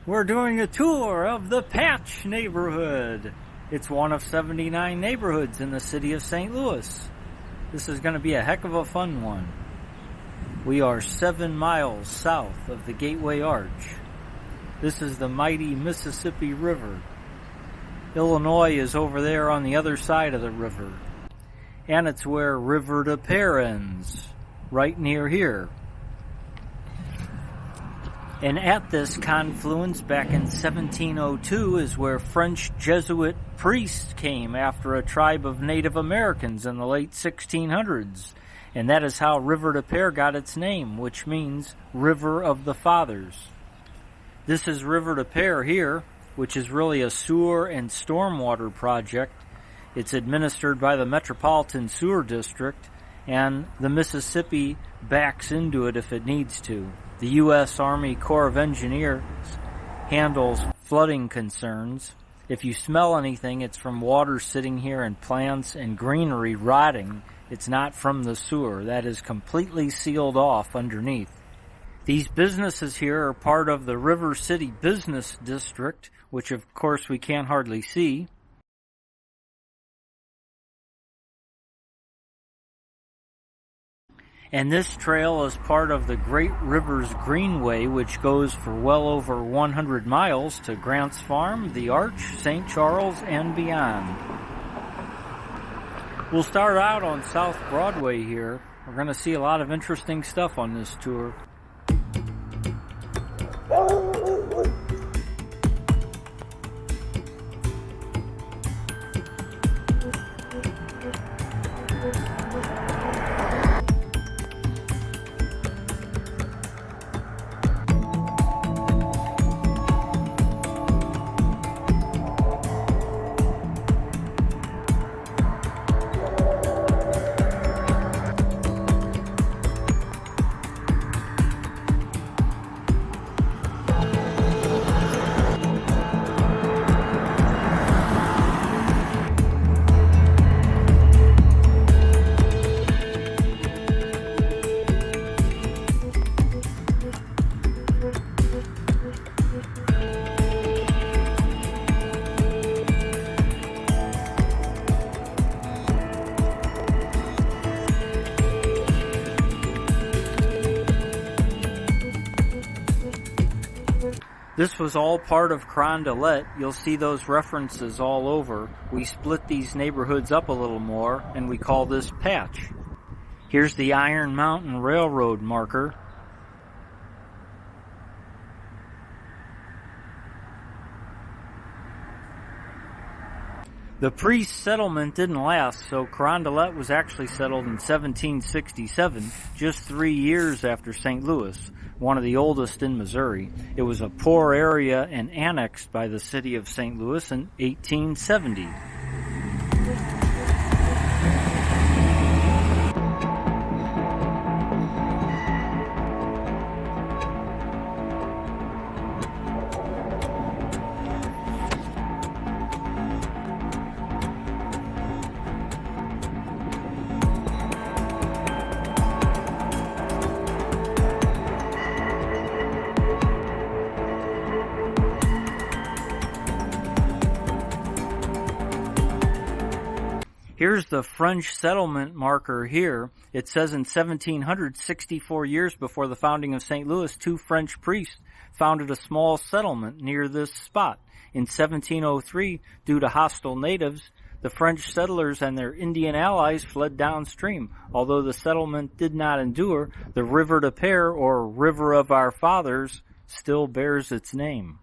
We're doing a tour of the Patch neighborhood. It's one of 79 neighborhoods in the city of St. Louis. This is going to be a heck of a fun one. We are 7 miles south of the Gateway Arch. This is the mighty Mississippi River. Illinois is over there on the other side of the river. And it's where River de Pere ends, right near here. And at this confluence back in 1702 is where French Jesuit priests came after a tribe of Native Americans in the late 1600s. And that is how River de Pere got its name, which means River of the Fathers. This is River de Pere here, which is really a sewer and stormwater project. It's administered by the Metropolitan Sewer District, and the Mississippi backs into it if it needs to. The U.S. Army Corps of Engineers handles flooding concerns. If you smell anything, it's from water sitting here and plants and greenery rotting. It's not from the sewer. That is completely sealed off underneath. These businesses here are part of the River City Business District, which of course we can't hardly see. And this trail is part of the Great Rivers Greenway, which goes for well over 100 miles to Grant's Farm, the Arch, St. Charles, and beyond. We'll start out on South Broadway here. We're going to see a lot of interesting stuff on this tour. This was all part of Carondelet. You'll see those references all over. We split these neighborhoods up a little more, and we call this Patch. Here's the Iron Mountain Railroad marker. The priest settlement didn't last, so Carondelet was actually settled in 1767, just 3 years after St. Louis, one of the oldest in Missouri. It was a poor area and annexed by the city of St. Louis in 1870. Here's the French settlement marker here. It says in 1700, 64 years before the founding of St. Louis, 2 French priests founded a small settlement near this spot. In 1703, due to hostile natives, the French settlers and their Indian allies fled downstream. Although the settlement did not endure, the River de Pere, or River of Our Fathers, still bears its name.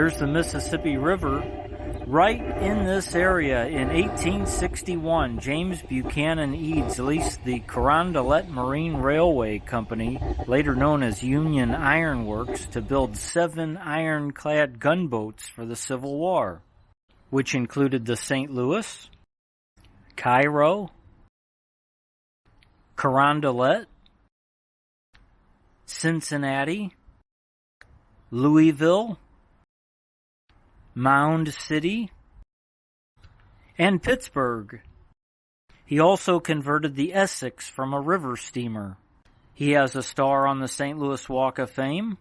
There's the Mississippi River. Right in this area, in 1861, James Buchanan Eads leased the Carondelet Marine Railway Company, later known as Union Iron Works, to build 7 ironclad gunboats for the Civil War, which included the St. Louis, Cairo, Carondelet, Cincinnati, Louisville, Mound City, and Pittsburgh. He also converted the Essex from a river steamer. He has a star on the St. Louis Walk of Fame.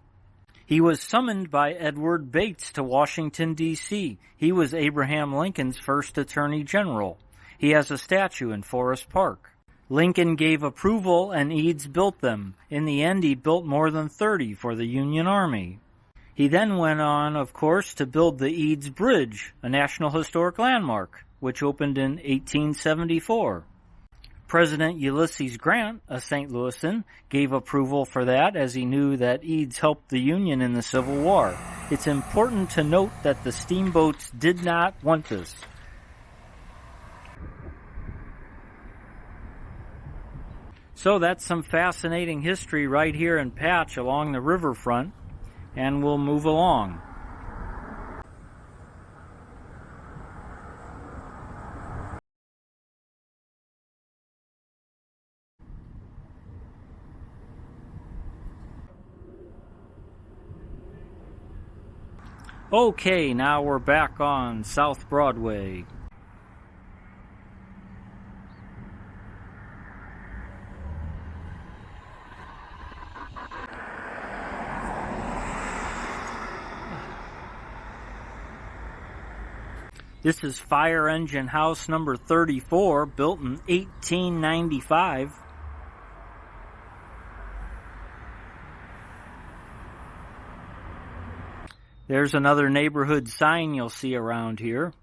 He was summoned by Edward Bates to Washington, D.C. He was Abraham Lincoln's first Attorney General. He has a statue in Forest Park. Lincoln gave approval and Eads built them. In the end, he built more than 30 for the Union Army. He then went on, of course, to build the Eads Bridge, a National Historic Landmark, which opened in 1874. President Ulysses Grant, a St. Louisan, gave approval for that as he knew that Eads helped the Union in the Civil War. It's important to note that the steamboats did not want this. So that's some fascinating history right here in Patch along the riverfront. And we'll move along. Okay, now we're back on South Broadway. This is Fire Engine House number 34, built in 1895. There's another neighborhood sign you'll see around here.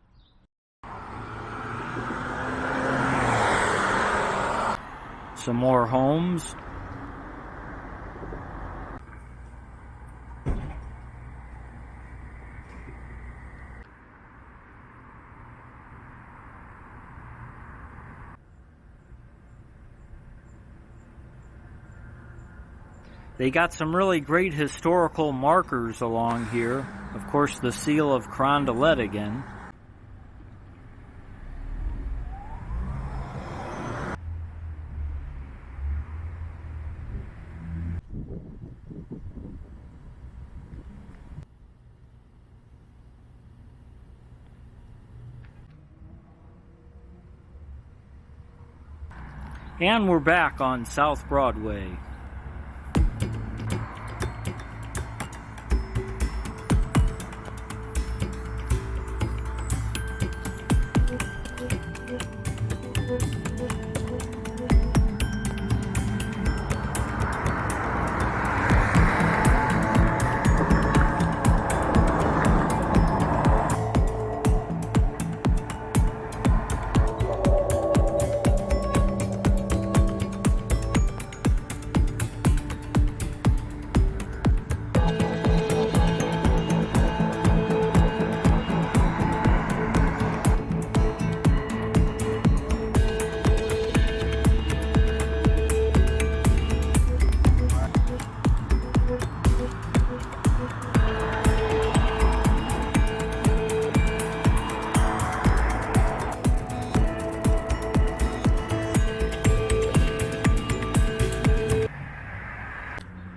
Some more homes. They got some really great historical markers along here. Of course, the seal of Carondelet again. And we're back on South Broadway.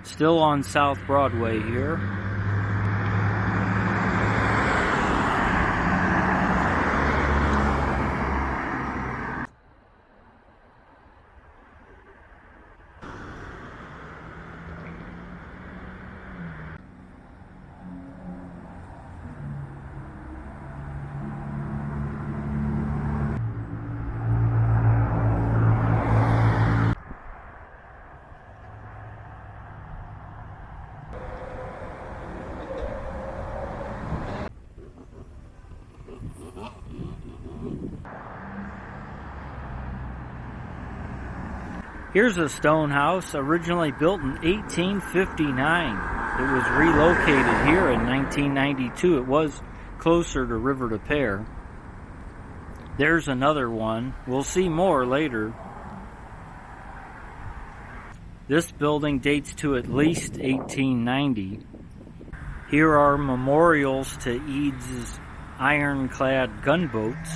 Still on South Broadway here. Here's a stone house originally built in 1859. It was relocated here in 1992. It was closer to River de Pere. There's another one. We'll see more later. This building dates to at least 1890. Here are memorials to Eads Ironclad Gunboats.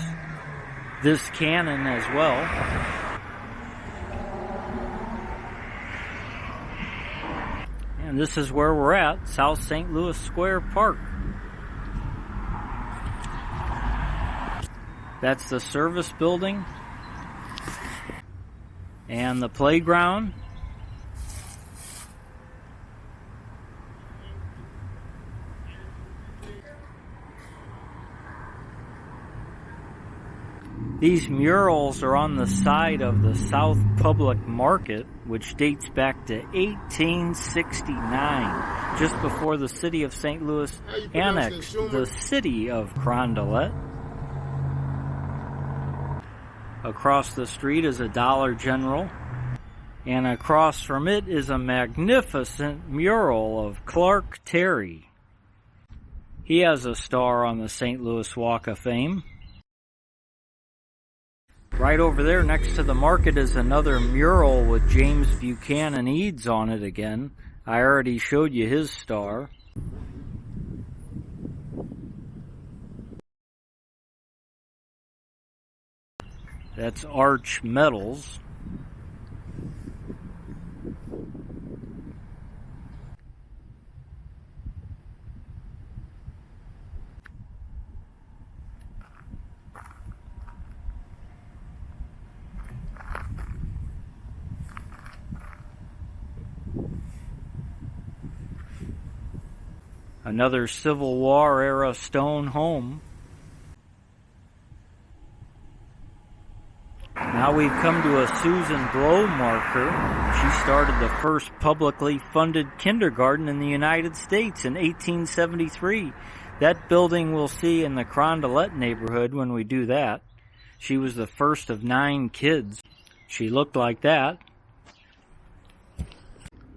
This cannon as well. And this is where we're at, South St. Louis Square Park. That's the service building and the playground. These murals are on the side of the South Public Market, which dates back to 1869, just before the city of St. Louis annexed the city of Carondelet. Across the street is a Dollar General, and across from it is a magnificent mural of Clark Terry. He has a star on the St. Louis Walk of Fame. Right over there next to the market is another mural with James Buchanan Eads on it again. I already showed you his star. That's Arch Metals. Another Civil War era stone home. Now we've come to a Susan Blow marker. She started the first publicly funded kindergarten in the United States in 1873. That building we'll see in the Carondelet neighborhood when we do that. She was the first of 9 kids. She looked like that.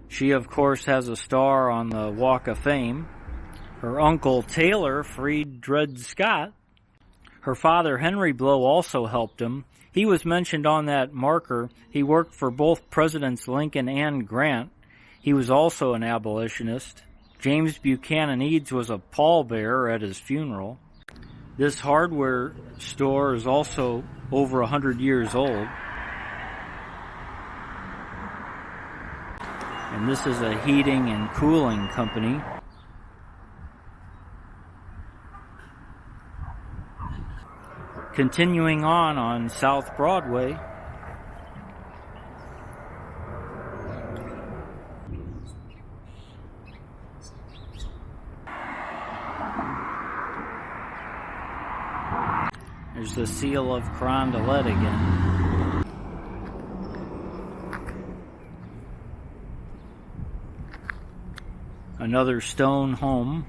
She, of course, has a star on the Walk of Fame. Her uncle Taylor freed Dred Scott. Her father Henry Blow also helped him. He was mentioned on that marker. He worked for both Presidents Lincoln and Grant. He was also an abolitionist. James Buchanan Eads was a pallbearer at his funeral. This hardware store is also over 100 years old. And this is a heating and cooling company. Continuing on South Broadway, there's the seal of Carondelet again. Another stone home.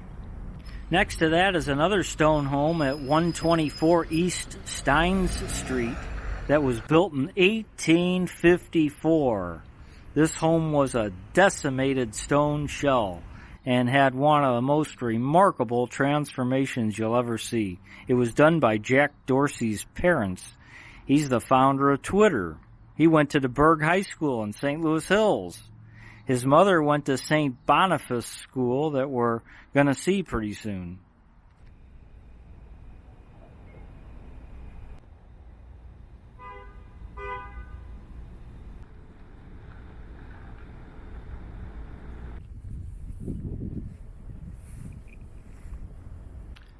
Next to that is another stone home at 124 East Steins Street that was built in 1854. This home was a decimated stone shell and had one of the most remarkable transformations you'll ever see. It was done by Jack Dorsey's parents. He's the founder of Twitter. He went to the Berg High School in St. Louis Hills. His mother went to St. Boniface School that we're going to see pretty soon.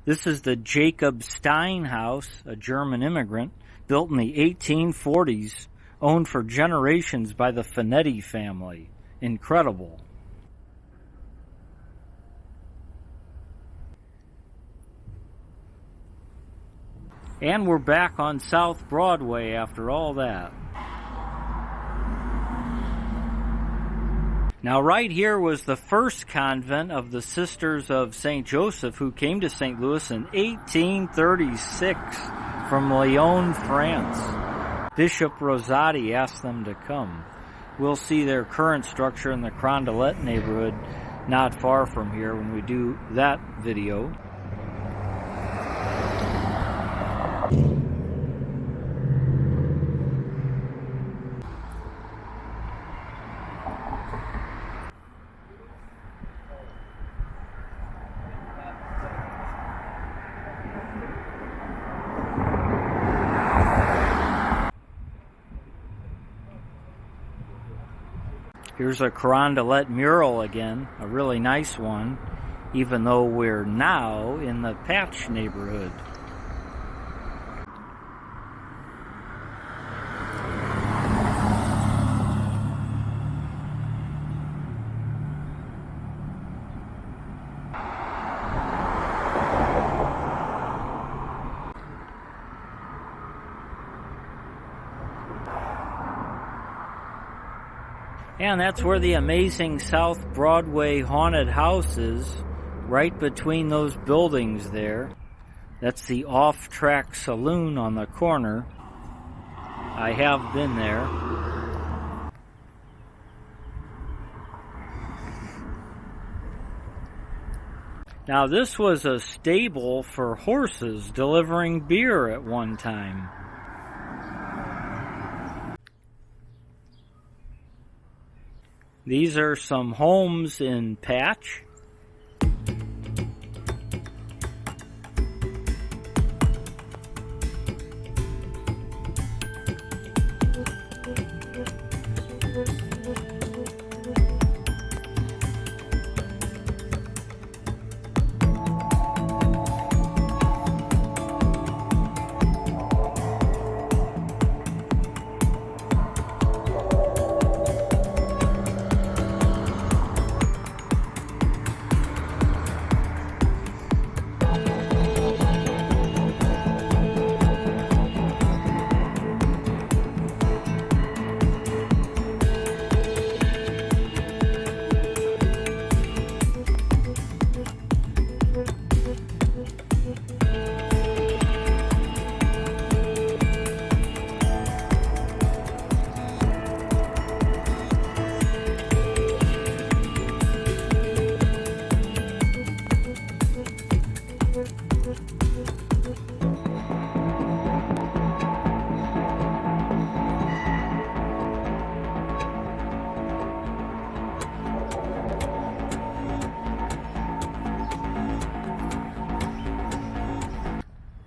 This is the Jacob Stein House, a German immigrant, built in the 1840s, owned for generations by the Finetti family. Incredible. And we're back on South Broadway after all that. Now right here was the first convent of the Sisters of St. Joseph who came to St. Louis in 1836 from Lyon, France. Bishop Rosati asked them to come. We'll see their current structure in the Carondelet neighborhood not far from here when we do that video. Here's a Carondelet mural again, a really nice one, even though we're now in the Patch neighborhood. And that's where the amazing South Broadway haunted house is, right between those buildings there. That's the off-track saloon on the corner. I have been there. Now this was a stable for horses delivering beer at one time. These are some homes in Patch.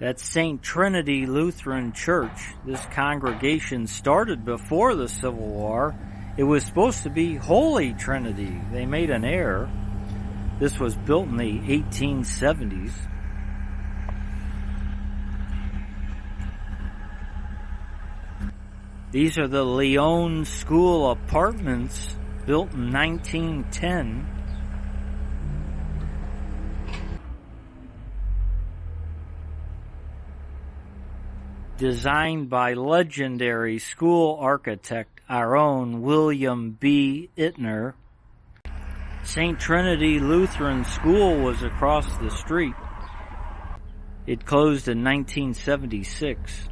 That's St. Trinity Lutheran Church. This congregation started before the Civil War. It was supposed to be Holy Trinity. They made an error. This was built in the 1870s. These are the Lyon School apartments, built in 1910. Designed by legendary school architect, our own William B. Ittner. St. Trinity Lutheran School was across the street. It closed in 1976.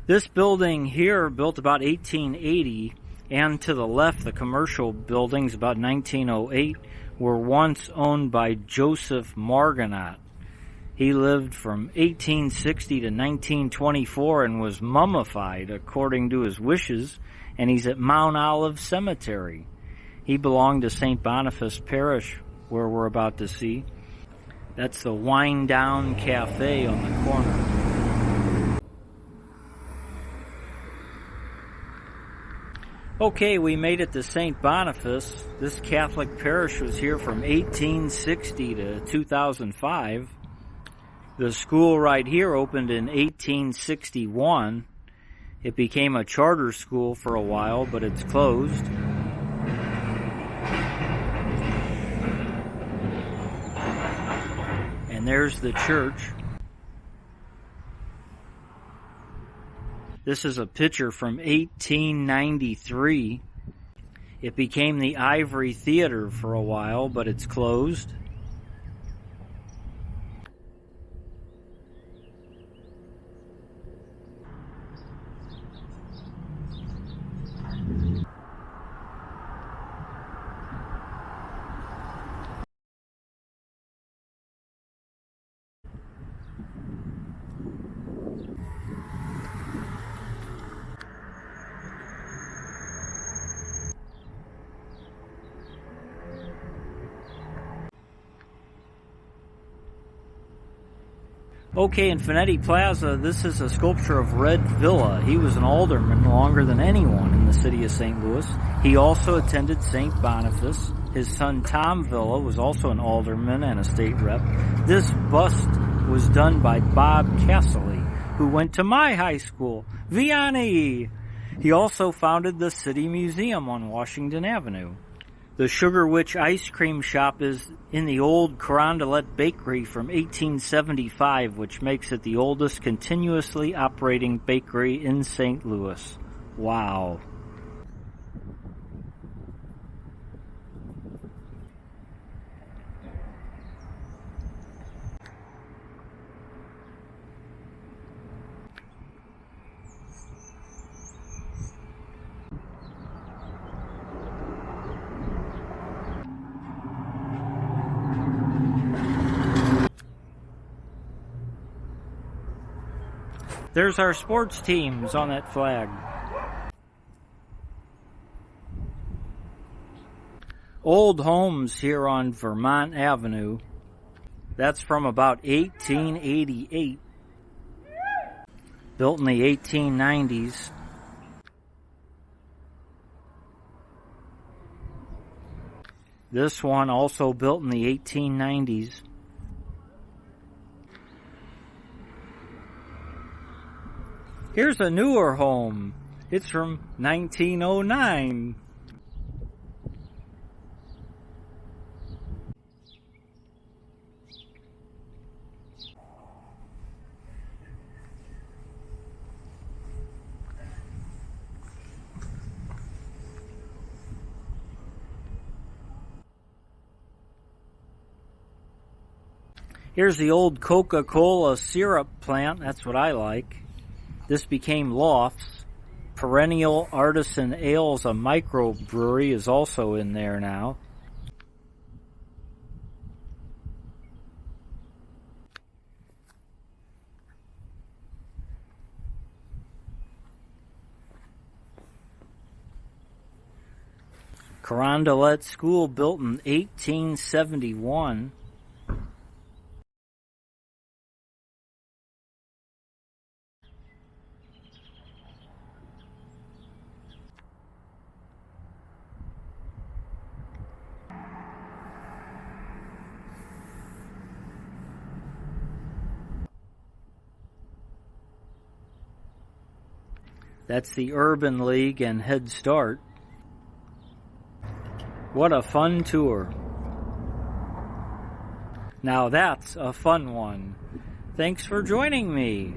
This building here, built about 1880, and to the left, the commercial buildings, about 1908, were once owned by Joseph Margonot. He lived from 1860 to 1924 and was mummified according to his wishes, and he's at Mount Olive Cemetery. He belonged to St. Boniface Parish, where we're about to see. That's the Wine Down Cafe on the corner. Okay, we made it to St. Boniface. This Catholic parish was here from 1860 to 2005. The school right here opened in 1861. It became a charter school for a while, but it's closed. And there's the church. This is a picture from 1893. It became the Ivory Theater for a while, but it's closed. Okay, in Finetti Plaza, this is a sculpture of Red Villa. He was an alderman longer than anyone in the city of St. Louis. He also attended St. Boniface. His son Tom Villa was also an alderman and a state rep. This bust was done by Bob Castley, who went to my high school, Vianney. He also founded the City Museum on Washington Avenue. The Sugarwitch Ice Cream shop is in the old Carondelet Bakery from 1875, which makes it the oldest continuously operating bakery in St. Louis. Wow. There's our sports teams on that flag. Old homes here on Vermont Avenue. That's from about 1888. Built in the 1890s. This one also built in the 1890s. Here's a newer home. It's from 1909. Here's the old Coca-Cola syrup plant. That's what I like. This became Lofts. Perennial Artisan Ales, a microbrewery, is also in there now. Carondelet School, built in 1871. That's the Urban League and Head Start. What a fun tour. Now that's a fun one. Thanks for joining me.